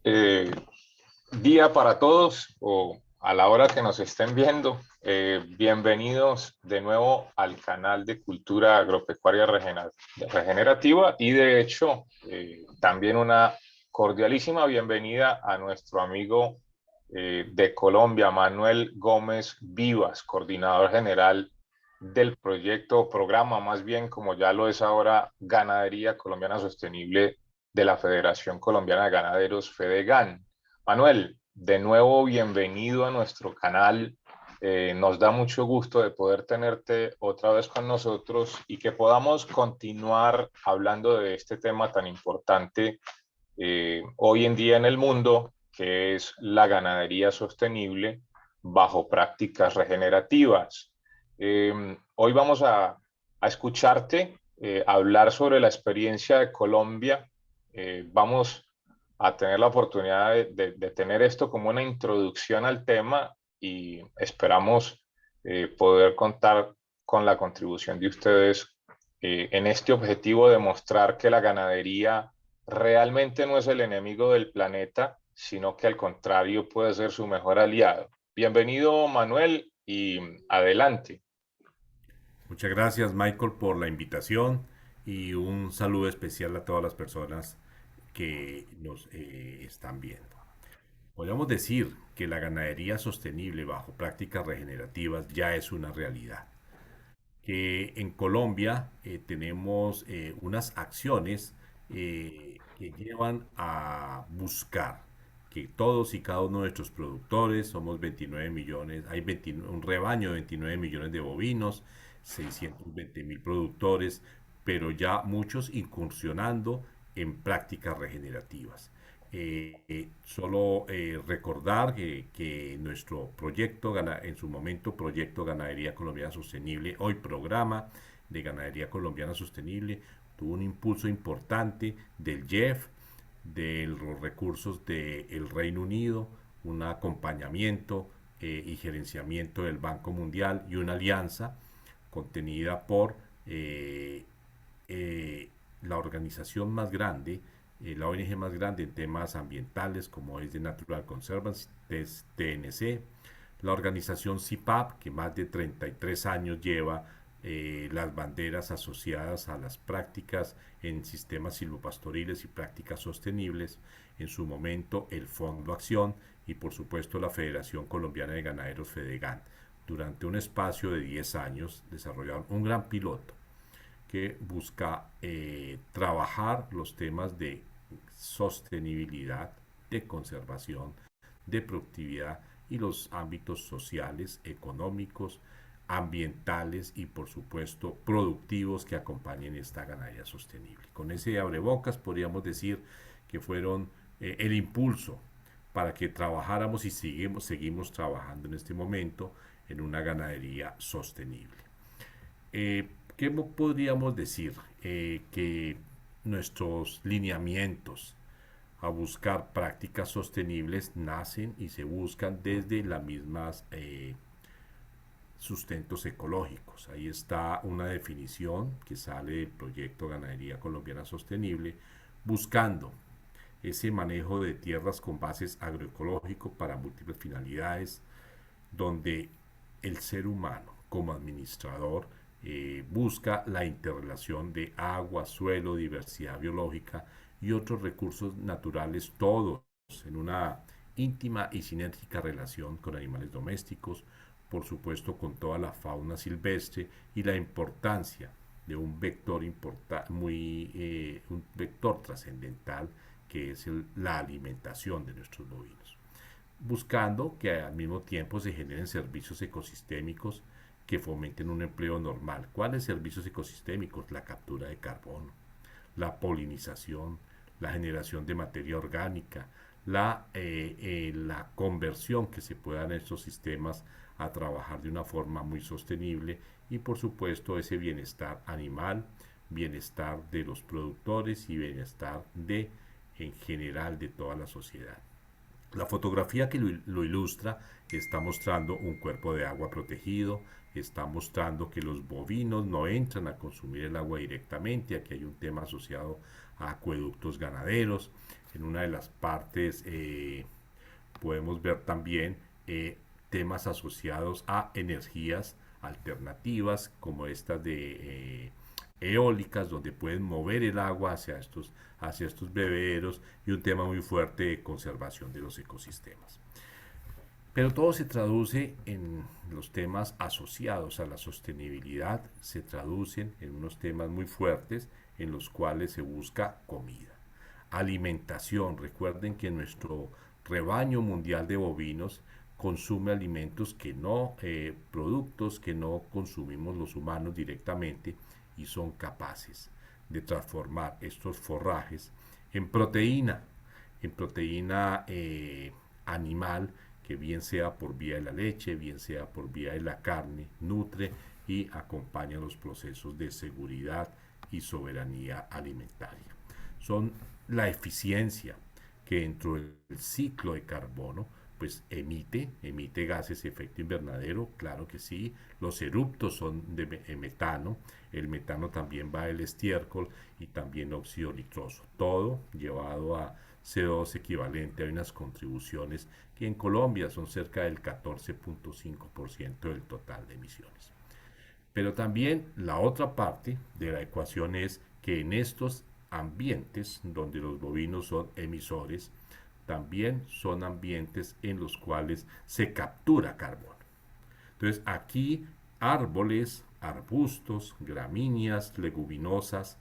Eh, Día para todos o a la hora que nos estén viendo. Bienvenidos de nuevo al canal de Cultura Agropecuaria Regenerativa y de hecho también una cordialísima bienvenida a nuestro amigo de Colombia, Manuel Gómez Vivas, coordinador general del proyecto, programa más bien como ya lo es ahora, Ganadería Colombiana Sostenible de la Federación Colombiana de Ganaderos, FEDEGAN. Manuel, de nuevo bienvenido a nuestro canal. Nos da mucho gusto de poder tenerte otra vez con nosotros y que podamos continuar hablando de este tema tan importante hoy en día en el mundo, que es la ganadería sostenible bajo prácticas regenerativas. Hoy vamos a escucharte hablar sobre la experiencia de Colombia. Vamos a tener la oportunidad de tener esto como una introducción al tema y esperamos poder contar con la contribución de ustedes en este objetivo de mostrar que la ganadería realmente no es el enemigo del planeta, sino que al contrario puede ser su mejor aliado. Bienvenido, Manuel, y adelante. Muchas gracias, Michael, por la invitación y un saludo especial a todas las personas que nos están viendo. Podemos decir que la ganadería sostenible bajo prácticas regenerativas ya es una realidad. Que en Colombia tenemos unas acciones que llevan a buscar que todos y cada uno de nuestros productores, somos 29 millones, hay un rebaño de 29 millones de bovinos, 620 mil productores, pero ya muchos incursionando en prácticas regenerativas. Solo recordar que nuestro proyecto, en su momento proyecto Ganadería Colombiana Sostenible, hoy programa de Ganadería Colombiana Sostenible, tuvo un impulso importante del JEF, de los recursos del Reino Unido, un acompañamiento y gerenciamiento del Banco Mundial y una alianza contenida por eh, la organización más grande, la ONG más grande en temas ambientales, como es de Natural Conservancy, TNC, la organización CIPAP, que más de 33 años lleva las banderas asociadas a las prácticas en sistemas silvopastoriles y prácticas sostenibles, en su momento el Fondo Acción y por supuesto la Federación Colombiana de Ganaderos FEDEGAN. Durante un espacio de 10 años desarrollaron un gran piloto que busca trabajar los temas de sostenibilidad, de conservación, de productividad y los ámbitos sociales, económicos, ambientales y por supuesto productivos que acompañen esta ganadería sostenible. Con ese abrebocas podríamos decir que fueron el impulso para que trabajáramos y seguimos trabajando en este momento en una ganadería sostenible. ¿Qué podríamos decir? Que nuestros lineamientos a buscar prácticas sostenibles nacen y se buscan desde las mismas sustentos ecológicos. Ahí está una definición que sale del proyecto Ganadería Colombiana Sostenible, buscando ese manejo de tierras con bases agroecológicos para múltiples finalidades, donde el ser humano como administrador busca la interrelación de agua, suelo, diversidad biológica y otros recursos naturales, todos en una íntima y sinérgica relación con animales domésticos, por supuesto con toda la fauna silvestre y la importancia de un vector un vector trascendental que es la alimentación de nuestros bovinos, buscando que al mismo tiempo se generen servicios ecosistémicos que fomenten un empleo normal. ¿Cuáles servicios ecosistémicos? La captura de carbono, la polinización, la generación de materia orgánica, la conversión que se pueda en estos sistemas a trabajar de una forma muy sostenible y por supuesto ese bienestar animal, bienestar de los productores y bienestar de en general de toda la sociedad. La fotografía que lo ilustra está mostrando un cuerpo de agua protegido, está mostrando que los bovinos no entran a consumir el agua directamente. Aquí hay un tema asociado a acueductos ganaderos. En una de las partes podemos ver también temas asociados a energías alternativas como estas de eólicas, donde pueden mover el agua hacia estos bebederos, y un tema muy fuerte de conservación de los ecosistemas. Pero todo se traduce en los temas asociados a la sostenibilidad, se traducen en unos temas muy fuertes en los cuales se busca comida. Alimentación, recuerden que nuestro rebaño mundial de bovinos consume alimentos que no, productos que no consumimos los humanos directamente, y son capaces de transformar estos forrajes en proteína animal, que bien sea por vía de la leche, bien sea por vía de la carne, nutre y acompaña los procesos de seguridad y soberanía alimentaria. Son la eficiencia que dentro del ciclo de carbono pues emite gases de efecto invernadero, claro que sí. Los eruptos son de metano, el metano también va del estiércol y también óxido nitroso, todo llevado a CO2 equivalente. Hay unas contribuciones que en Colombia son cerca del 14.5% del total de emisiones. Pero también la otra parte de la ecuación es que en estos ambientes donde los bovinos son emisores, también son ambientes en los cuales se captura carbono. Entonces aquí árboles, arbustos, gramíneas, leguminosas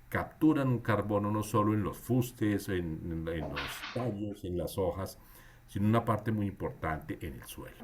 capturan un carbono no solo en los fustes, en los tallos, en las hojas, sino una parte muy importante en el suelo.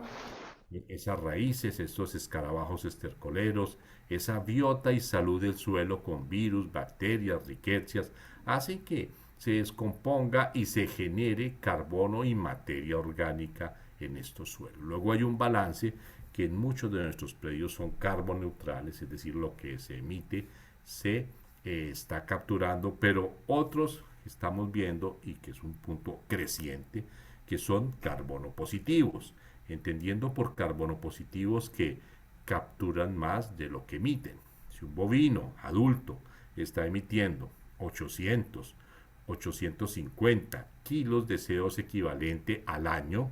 Esas raíces, estos escarabajos estercoleros, esa biota y salud del suelo con virus, bacterias, riquezas, hacen que se descomponga y se genere carbono y materia orgánica en estos suelos. Luego hay un balance que en muchos de nuestros predios son carboneutrales, es decir, lo que se emite se está capturando, pero otros estamos viendo, y que es un punto creciente, que son carbono positivos, entendiendo por carbono positivos que capturan más de lo que emiten. Si un bovino adulto está emitiendo 850 kilos de CO2 equivalente al año,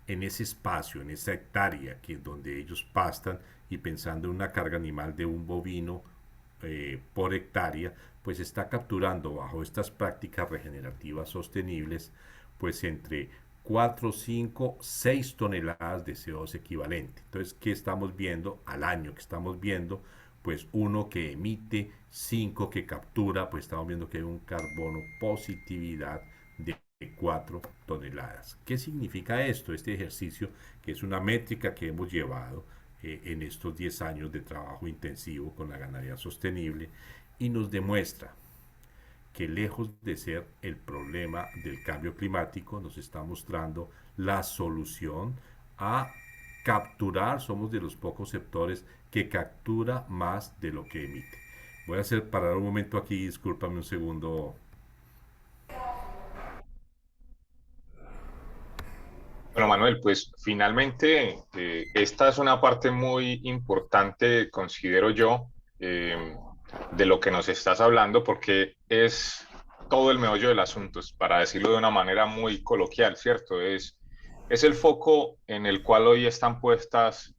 en ese espacio, en esa hectárea que es donde ellos pastan, y pensando en una carga animal de un bovino por hectárea, pues está capturando bajo estas prácticas regenerativas sostenibles pues entre 4, 5, 6 toneladas de CO2 equivalente. Entonces, ¿qué estamos viendo al año? ¿Qué estamos viendo? Pues uno que emite, 5 que captura, pues estamos viendo que hay un carbono positividad de 4 toneladas. ¿Qué significa esto? Este ejercicio, que es una métrica que hemos llevado en estos 10 años de trabajo intensivo con la ganadería sostenible, y nos demuestra que lejos de ser el problema del cambio climático, nos está mostrando la solución a capturar. Somos de los pocos sectores que captura más de lo que emite. Voy a hacer parar un momento aquí, discúlpame un segundo. Bueno, Manuel, pues finalmente esta es una parte muy importante, considero yo, eh, de lo que nos estás hablando, porque es todo el meollo del asunto, para decirlo de una manera muy coloquial, ¿cierto? Es el foco en el cual hoy están puestas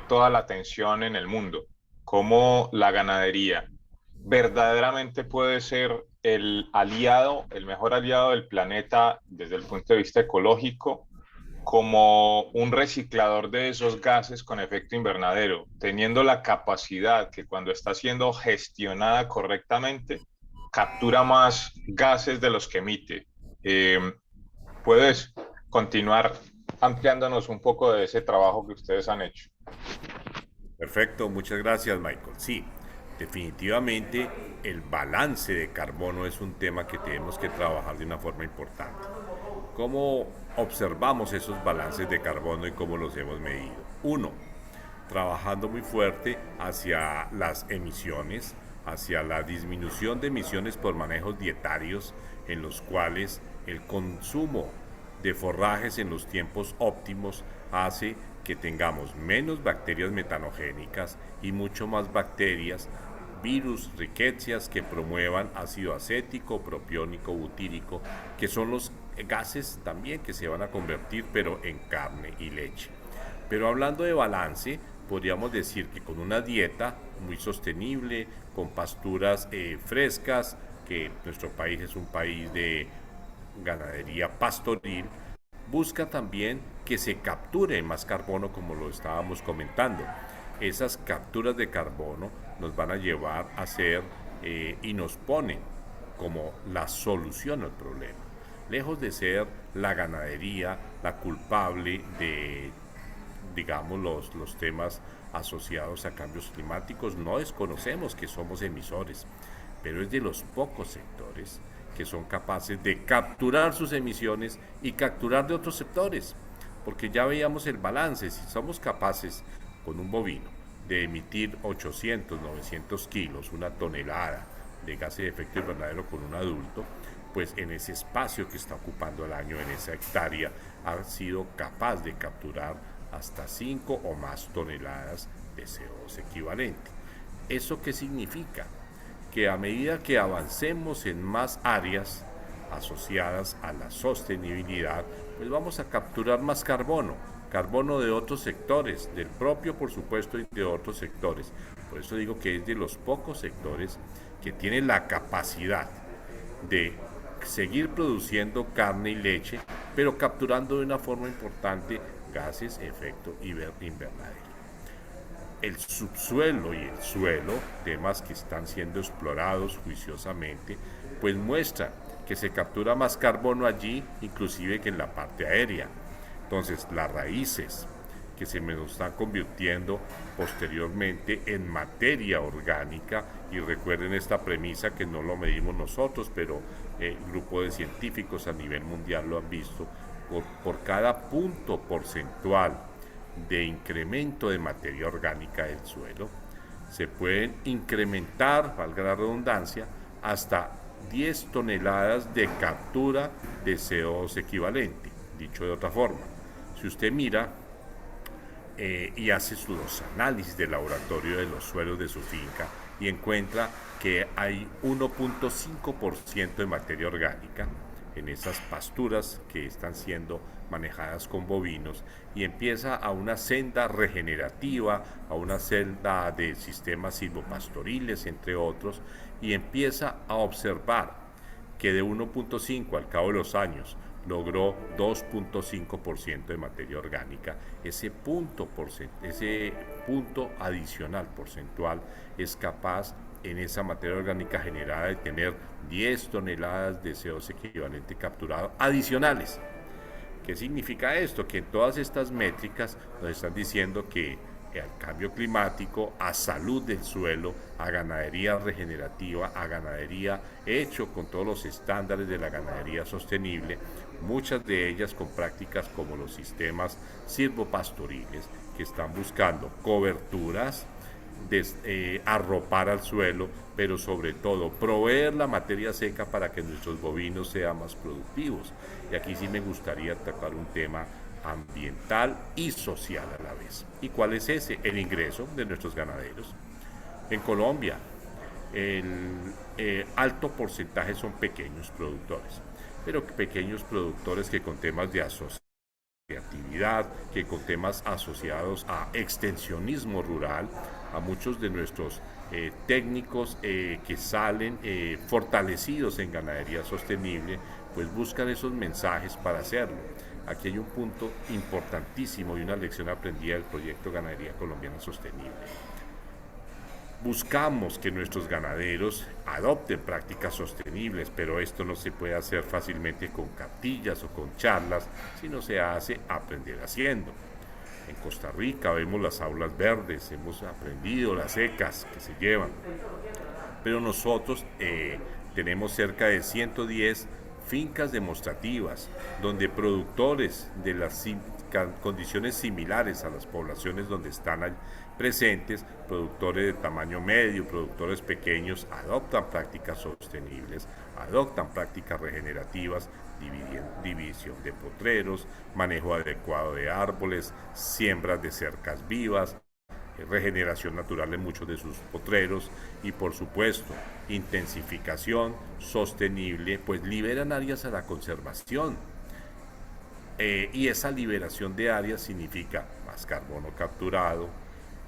toda la atención en el mundo, cómo la ganadería verdaderamente puede ser el aliado, el mejor aliado del planeta desde el punto de vista ecológico, como un reciclador de esos gases con efecto invernadero, teniendo la capacidad que cuando está siendo gestionada correctamente, captura más gases de los que emite. Eh, ¿Puedes continuar ampliándonos un poco de ese trabajo que ustedes han hecho? Perfecto, muchas gracias, Michael. Sí, definitivamente el balance de carbono es un tema que tenemos que trabajar de una forma importante. ¿Cómo observamos esos balances de carbono y cómo los hemos medido? Uno, trabajando muy fuerte hacia las emisiones, hacia la disminución de emisiones por manejos dietarios, en los cuales El consumo de forrajes en los tiempos óptimos hace que tengamos menos bacterias metanogénicas y mucho más bacterias, virus, riquecias que promuevan ácido acético, propiónico, butírico, que son los gases también que se van a convertir, pero en carne y leche. Pero hablando de balance, podríamos decir que con una dieta muy sostenible, con pasturas frescas, que nuestro país es un país de ganadería pastoril, busca también que se capture más carbono, como lo estábamos comentando. Esas capturas de carbono nos van a llevar a ser y nos ponen como la solución al problema. Lejos de ser la ganadería la culpable de, digamos, los temas asociados a cambios climáticos, no desconocemos que somos emisores, pero es de los pocos sectores que son capaces de capturar sus emisiones y capturar de otros sectores, porque ya veíamos el balance. Si somos capaces con un bovino de emitir 800, 900 kilos, una tonelada de gases de efecto invernadero con un adulto, pues en ese espacio que está ocupando el año, en esa hectárea, ha sido capaz de capturar hasta 5 o más toneladas de CO2 equivalente. ¿Eso qué significa? Que a medida que avancemos en más áreas asociadas a la sostenibilidad, pues vamos a capturar más carbono, carbono de otros sectores, del propio por supuesto y de otros sectores. Por eso digo que es de los pocos sectores que tienen la capacidad de seguir produciendo carne y leche, pero capturando de una forma importante gases de efecto invernadero. El subsuelo y el suelo, temas que están siendo explorados juiciosamente, pues muestra que se captura más carbono allí, inclusive que en la parte aérea. Entonces, las raíces que se me están convirtiendo posteriormente en materia orgánica, y recuerden esta premisa que no lo medimos nosotros, pero el grupo de científicos a nivel mundial lo han visto, por cada punto porcentual de incremento de materia orgánica del suelo, se pueden incrementar, valga la redundancia, hasta 10 toneladas de captura de CO2 equivalente. Dicho de otra forma, si usted mira y hace sus análisis de laboratorio de los suelos de su finca y encuentra que hay 1.5% de materia orgánica en esas pasturas que están siendo manejadas con bovinos, y empieza a una senda regenerativa, a una senda de sistemas silvopastoriles, entre otros, y empieza a observar que de 1.5 al cabo de los años logró 2.5% de materia orgánica. Ese punto adicional porcentual es capaz en esa materia orgánica generada de tener 10 toneladas de CO2 equivalente capturado adicionales. ¿Qué significa esto? Que en todas estas métricas nos están diciendo que al cambio climático, a salud del suelo, a ganadería regenerativa, a ganadería hecho con todos los estándares de la ganadería sostenible, muchas de ellas con prácticas como los sistemas silvopastoriles, que están buscando coberturas, arropar al suelo, pero sobre todo proveer la materia seca para que nuestros bovinos sean más productivos. Y aquí sí me gustaría tratar un tema ambiental y social a la vez. ¿Y cuál es ese? El ingreso de nuestros ganaderos. En Colombia, el alto porcentaje son pequeños productores, pero pequeños productores que con temas de asociatividad, que con temas asociados a extensionismo rural, a muchos de nuestros técnicos que salen fortalecidos en ganadería sostenible, pues buscan esos mensajes para hacerlo. Aquí hay un punto importantísimo y una lección aprendida del proyecto Ganadería Colombiana Sostenible. Buscamos que nuestros ganaderos adopten prácticas sostenibles, pero esto no se puede hacer fácilmente con cartillas o con charlas, sino se hace aprender haciendo. En Costa Rica vemos las aulas verdes, hemos aprendido las secas que se llevan, pero nosotros tenemos cerca de 110 fincas demostrativas donde productores de las condiciones similares a las poblaciones donde están presentes, productores de tamaño medio, productores pequeños, adoptan prácticas sostenibles, adoptan prácticas regenerativas, división de potreros, manejo adecuado de árboles, siembras de cercas vivas, regeneración natural en muchos de sus potreros y por supuesto intensificación sostenible, pues liberan áreas a la conservación. Y esa liberación de áreas significa más carbono capturado,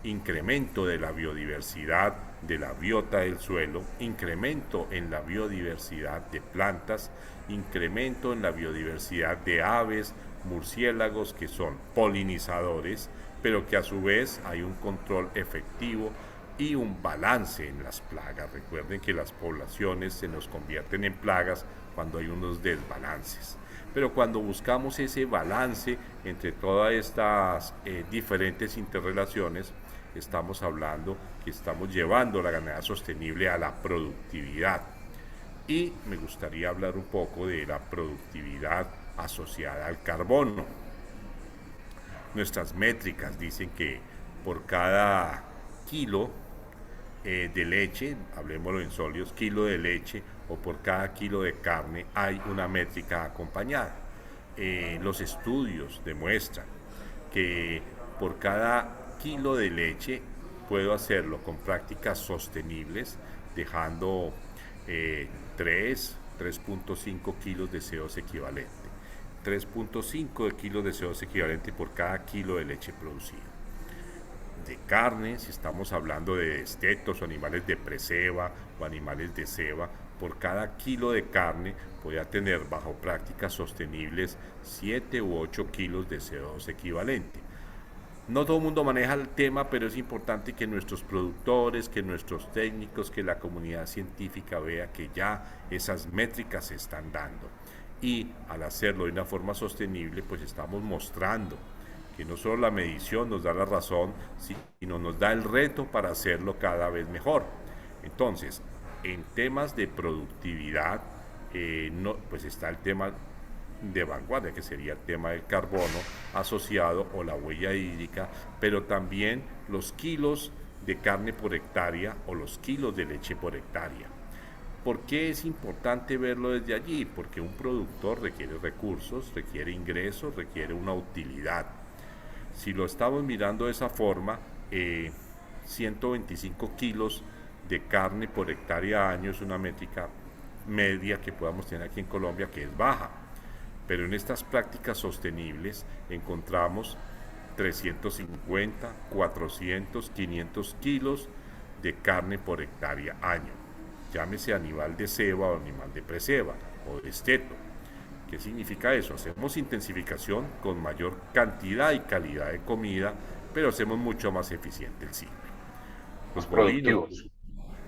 incremento de la biodiversidad de la biota del suelo, incremento en la biodiversidad de plantas, incremento en la biodiversidad de aves, murciélagos que son polinizadores, pero que a su vez hay un control efectivo y un balance en las plagas. Recuerden que las poblaciones se nos convierten en plagas cuando hay unos desbalances. Pero cuando buscamos ese balance entre todas estas diferentes interrelaciones, estamos hablando que estamos llevando la ganadería sostenible a la productividad. Y me gustaría hablar un poco de la productividad asociada al carbono. Nuestras métricas dicen que por cada kilo de leche, hablemoslo en sólidos, kilo de leche o por cada kilo de carne hay una métrica acompañada. Los estudios demuestran que por cada kilo de leche puedo hacerlo con prácticas sostenibles, dejando 3.5 kilos de CO2 equivalente. 3.5 kilos de CO2 equivalente por cada kilo de leche producida. De carne, si estamos hablando de destetos o animales de preseba o animales de ceba, por cada kilo de carne voy a tener bajo prácticas sostenibles 7 u 8 kilos de CO2 equivalente. No todo el mundo maneja el tema, pero es importante que nuestros productores, que nuestros técnicos, que la comunidad científica vea que ya esas métricas se están dando. Y al hacerlo de una forma sostenible, pues estamos mostrando que no solo la medición nos da la razón, sino nos da el reto para hacerlo cada vez mejor. Entonces, en temas de productividad, pues está el tema de vanguardia, que sería el tema del carbono asociado o la huella hídrica, pero también los kilos de carne por hectárea o los kilos de leche por hectárea. ¿Por qué es importante verlo desde allí? Porque un productor requiere recursos, requiere ingresos, requiere una utilidad. Si lo estamos mirando de esa forma, 125 kilos de carne por hectárea año es una métrica media que podamos tener aquí en Colombia, que es baja. Pero en estas prácticas sostenibles encontramos 350, 400, 500 kilos de carne por hectárea año. Llámese animal de ceba o animal de preseba o de esteto. ¿Qué significa eso? Hacemos intensificación con mayor cantidad y calidad de comida, pero hacemos mucho más eficiente el ciclo. Los bovinos,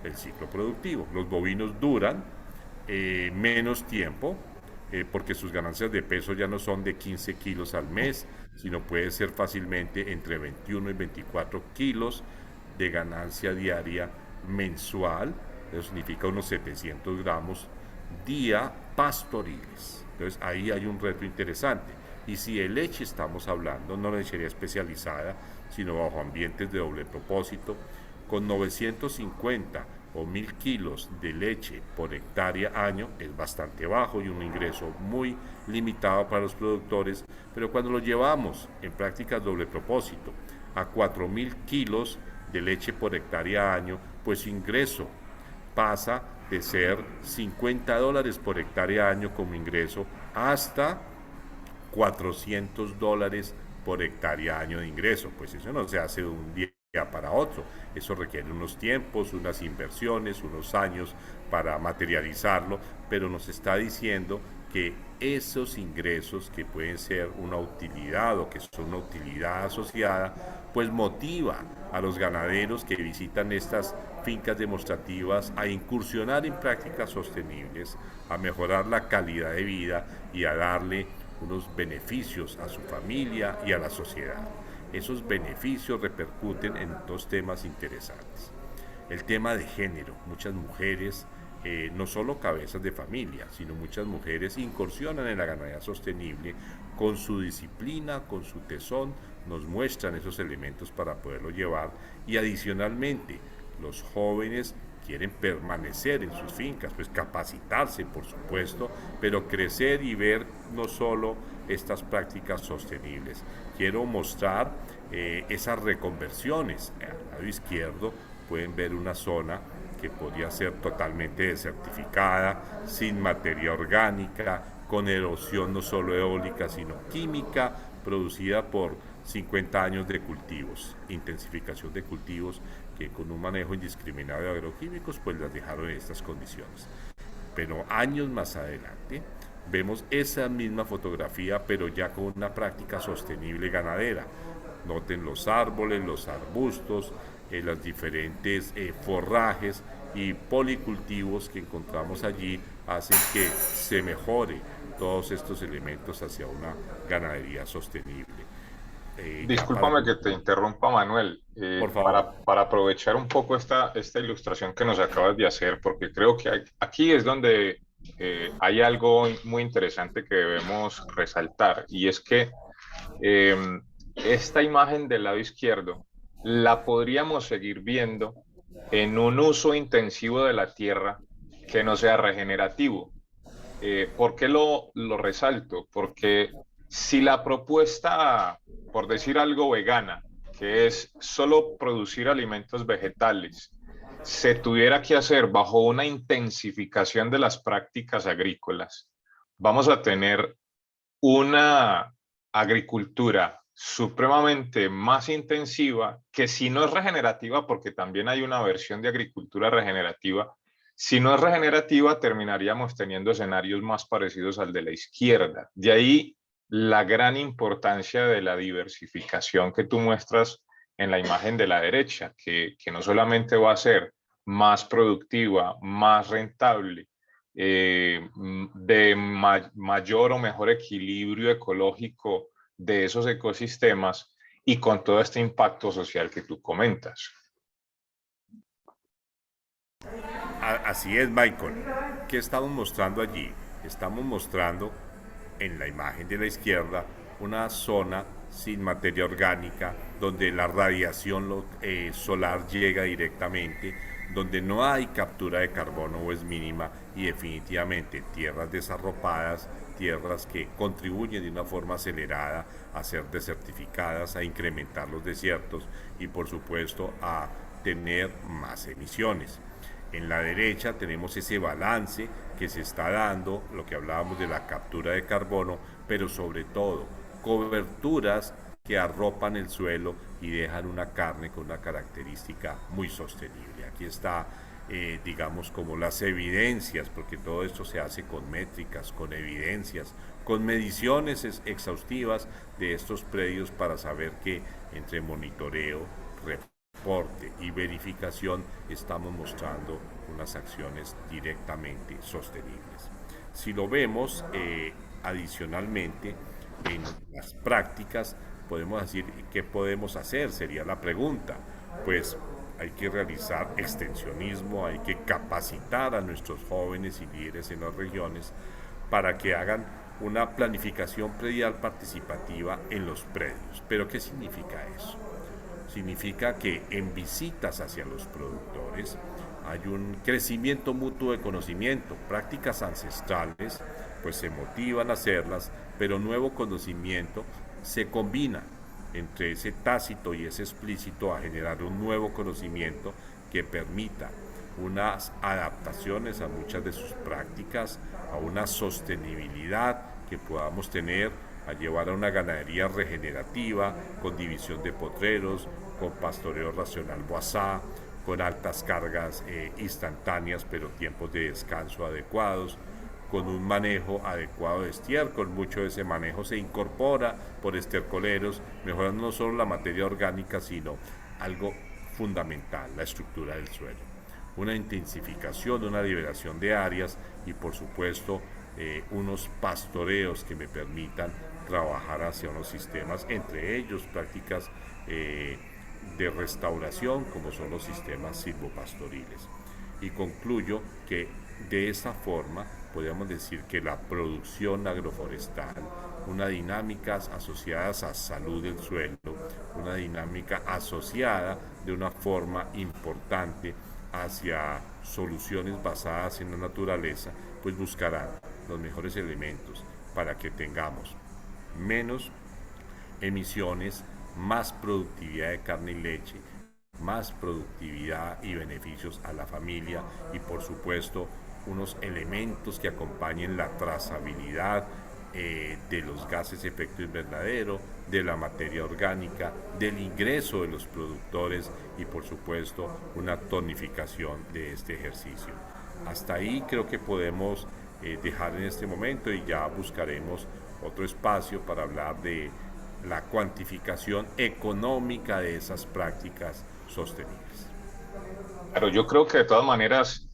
el ciclo productivo. Los bovinos duran menos tiempo, porque sus ganancias de peso ya no son de 15 kilos al mes, sino puede ser fácilmente entre 21 y 24 kilos de ganancia diaria mensual. Eso significa unos 700 gramos día pastoriles. Entonces ahí hay un reto interesante. Y si de leche estamos hablando, no lechería especializada, sino bajo ambientes de doble propósito, con 950 o 1000 kilos de leche por hectárea año es bastante bajo y un ingreso muy limitado para los productores, pero cuando lo llevamos en prácticas doble propósito a 4000 kilos de leche por hectárea año, pues su ingreso pasa de ser $50 por hectárea año como ingreso hasta $400 por hectárea año de ingreso. Pues eso no se hace de un día para otro, eso requiere unos tiempos, unas inversiones, unos años para materializarlo, pero nos está diciendo que esos ingresos que pueden ser una utilidad o que son una utilidad asociada, pues motiva a los ganaderos que visitan estas fincas demostrativas a incursionar en prácticas sostenibles, a mejorar la calidad de vida y a darle unos beneficios a su familia y a la sociedad. Esos beneficios repercuten en dos temas interesantes. El tema de género. Muchas mujeres, no solo cabezas de familia, sino muchas mujeres incursionan en la ganadería sostenible con su disciplina, con su tesón, nos muestran esos elementos para poderlo llevar, y adicionalmente los jóvenes quieren permanecer en sus fincas, pues capacitarse por supuesto, pero crecer y ver no solo estas prácticas sostenibles. Quiero mostrar esas reconversiones. Al lado izquierdo pueden ver una zona que podría ser totalmente desertificada, sin materia orgánica, con erosión no solo eólica sino química, producida por 50 años de cultivos, intensificación de cultivos que con un manejo indiscriminado de agroquímicos pues las dejaron en estas condiciones. Pero años más adelante vemos esa misma fotografía, pero ya con una práctica sostenible ganadera. Noten los árboles, los arbustos, los diferentes forrajes y policultivos que encontramos allí hacen que se mejore todos estos elementos hacia una ganadería sostenible. Discúlpame que te interrumpa, Manuel, Por favor. para aprovechar un poco esta ilustración que nos acabas de hacer, porque creo que aquí es donde hay algo muy interesante que debemos resaltar, y es que eh, esta imagen del lado izquierdo la podríamos seguir viendo en un uso intensivo de la tierra que no sea regenerativo. ¿Por qué lo resalto? Porque si la propuesta, por decir algo, vegana, que es solo producir alimentos vegetales, se tuviera que hacer bajo una intensificación de las prácticas agrícolas, vamos a tener una agricultura supremamente más intensiva, que si no es regenerativa, porque también hay una versión de agricultura regenerativa, si no es regenerativa terminaríamos teniendo escenarios más parecidos al de la izquierda. De ahí la gran importancia de la diversificación que tú muestras en la imagen de la derecha, que no solamente va a ser más productiva, más rentable, de mayor o mejor equilibrio ecológico de esos ecosistemas, y con todo este impacto social que tú comentas. Así es, Michael. ¿Qué estamos mostrando allí? Estamos mostrando en la imagen de la izquierda una zona sin materia orgánica, donde la radiación solar llega directamente, donde no hay captura de carbono o es mínima, y definitivamente tierras desarropadas, tierras que contribuyen de una forma acelerada a ser desertificadas, a incrementar los desiertos y por supuesto a tener más emisiones. En la derecha tenemos ese balance que se está dando, lo que hablábamos de la captura de carbono, pero sobre todo coberturas que arropan el suelo y dejan una carne con una característica muy sostenible. Aquí está, digamos, como las evidencias, porque todo esto se hace con métricas, con evidencias, con mediciones exhaustivas de estos predios para saber que entre monitoreo, reporte y verificación estamos mostrando unas acciones directamente sostenibles. Si lo vemos adicionalmente en las prácticas, podemos decir qué podemos hacer, sería la pregunta. Pues hay que realizar extensionismo, hay que capacitar a nuestros jóvenes y líderes en las regiones para que hagan una planificación predial participativa en los predios. ¿Pero qué significa eso? Significa que en visitas hacia los productores hay un crecimiento mutuo de conocimiento, prácticas ancestrales, pues se motivan a hacerlas, pero nuevo conocimiento se combina entre ese tácito y ese explícito a generar un nuevo conocimiento que permita unas adaptaciones a muchas de sus prácticas, a una sostenibilidad que podamos tener, a llevar a una ganadería regenerativa, con división de potreros, con pastoreo racional boisá, con altas cargas instantáneas, pero tiempos de descanso adecuados, con un manejo adecuado de estiércol. Mucho de ese manejo se incorpora por estercoleros, mejorando no solo la materia orgánica, sino algo fundamental, la estructura del suelo. Una intensificación, una liberación de áreas y por supuesto unos pastoreos que me permitan trabajar hacia unos sistemas, entre ellos prácticas de restauración como son los sistemas silvopastoriles. Y concluyo que de esta forma podemos decir que la producción agroforestal unas dinámicas asociadas a salud del suelo, una dinámica asociada de una forma importante hacia soluciones basadas en la naturaleza, pues buscarán los mejores elementos para que tengamos menos emisiones, más productividad de carne y leche, más productividad y beneficios a la familia y por supuesto unos elementos que acompañen la trazabilidad de los gases de efecto invernadero, de la materia orgánica, del ingreso de los productores y por supuesto una tonificación de este ejercicio. Hasta ahí creo que podemos dejar en este momento y ya buscaremos otro espacio para hablar de la cuantificación económica de esas prácticas sostenibles. Pero yo creo que de todas maneras,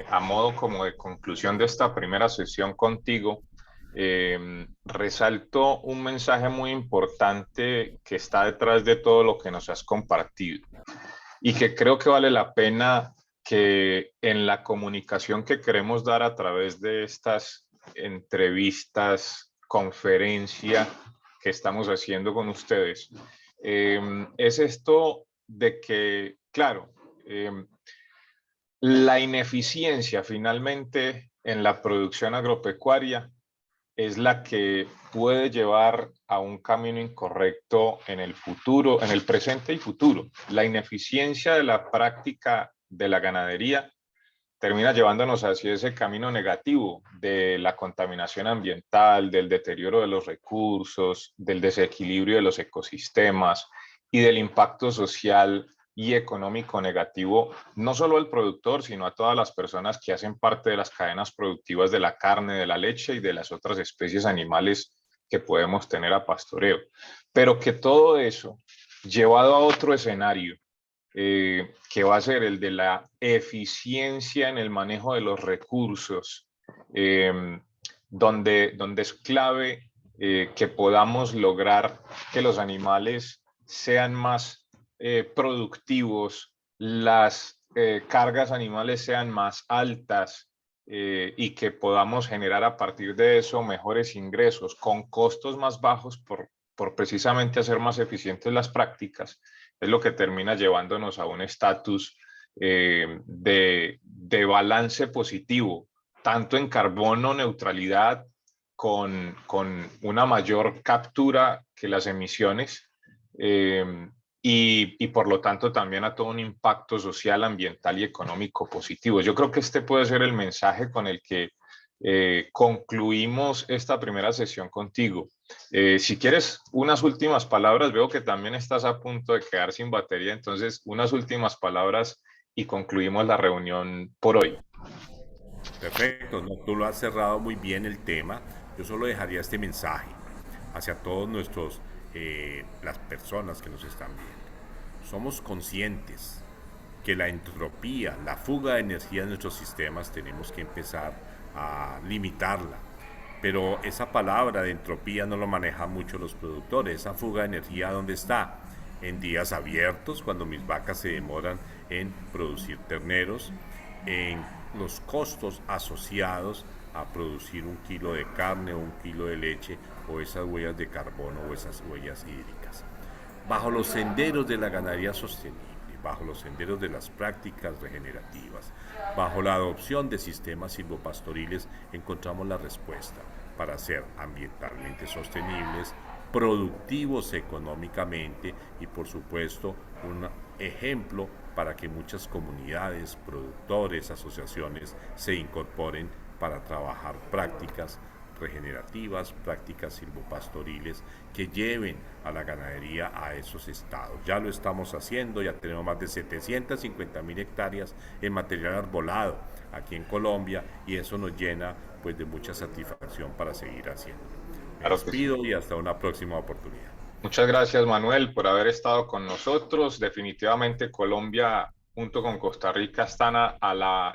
a modo como de conclusión de esta primera sesión contigo, resalto un mensaje muy importante que está detrás de todo lo que nos has compartido y que creo que vale la pena que en la comunicación que queremos dar a través de estas entrevistas, conferencia que estamos haciendo con ustedes, es esto de que, claro, la ineficiencia finalmente en la producción agropecuaria es la que puede llevar a un camino incorrecto en el futuro, en el presente y futuro. La ineficiencia de la práctica de la ganadería termina llevándonos hacia ese camino negativo de la contaminación ambiental, del deterioro de los recursos, del desequilibrio de los ecosistemas y del impacto social y económico negativo, no solo al productor, sino a todas las personas que hacen parte de las cadenas productivas de la carne, de la leche y de las otras especies animales que podemos tener a pastoreo. Pero que todo eso, llevado a otro escenario, que va a ser el de la eficiencia en el manejo de los recursos, donde es clave que podamos lograr que los animales sean más productivos, las cargas animales sean más altas y que podamos generar a partir de eso mejores ingresos con costos más bajos por precisamente hacer más eficientes las prácticas, es lo que termina llevándonos a un estatus de balance positivo, tanto en carbono neutralidad con una mayor captura que las emisiones y por lo tanto también a todo un impacto social, ambiental y económico positivo. Yo creo que este puede ser el mensaje con el que concluimos esta primera sesión contigo. Si quieres unas últimas palabras, veo que también estás a punto de quedar sin batería, entonces unas últimas palabras y concluimos la reunión por hoy. Perfecto, no, tú lo has cerrado muy bien el tema. Yo solo dejaría este mensaje hacia todos las personas que nos están viendo. Somos conscientes que la entropía, la fuga de energía en nuestros sistemas tenemos que empezar a limitarla. Pero esa palabra de entropía no lo manejan mucho los productores. Esa fuga de energía, ¿dónde está? En días abiertos, cuando mis vacas se demoran en producir terneros, en los costos asociados a producir un kilo de carne o un kilo de leche o esas huellas de carbono o esas huellas hídricas. Bajo los senderos de la ganadería sostenible, bajo los senderos de las prácticas regenerativas, bajo la adopción de sistemas silvopastoriles, encontramos la respuesta para ser ambientalmente sostenibles, productivos económicamente y por supuesto un ejemplo para que muchas comunidades, productores, asociaciones se incorporen para trabajar prácticas regenerativas, prácticas silvopastoriles que lleven a la ganadería a esos estados. Ya lo estamos haciendo, ya tenemos más de 750.000 hectáreas en material arbolado aquí en Colombia y eso nos llena pues de mucha satisfacción para seguir haciendo. Me Claro que sí. despido y hasta una próxima oportunidad. Muchas gracias, Manuel, por haber estado con nosotros. Definitivamente Colombia, junto con Costa Rica, están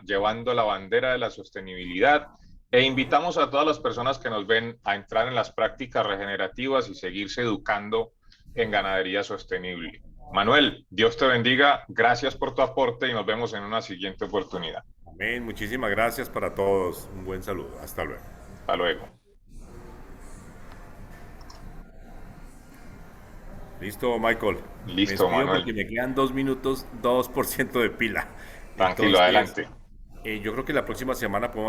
llevando la bandera de la sostenibilidad e invitamos a todas las personas que nos ven a entrar en las prácticas regenerativas y seguirse educando en ganadería sostenible. Manuel, Dios te bendiga. Gracias por tu aporte y nos vemos en una siguiente oportunidad. Amén. Muchísimas gracias para todos. Un buen saludo. Hasta luego. Hasta luego. Listo, Michael. Me Listo, despido Manuel. porque me quedan 2 minutos, 2% de pila. Tranquilo, Entonces, adelante. yo creo que la próxima semana podemos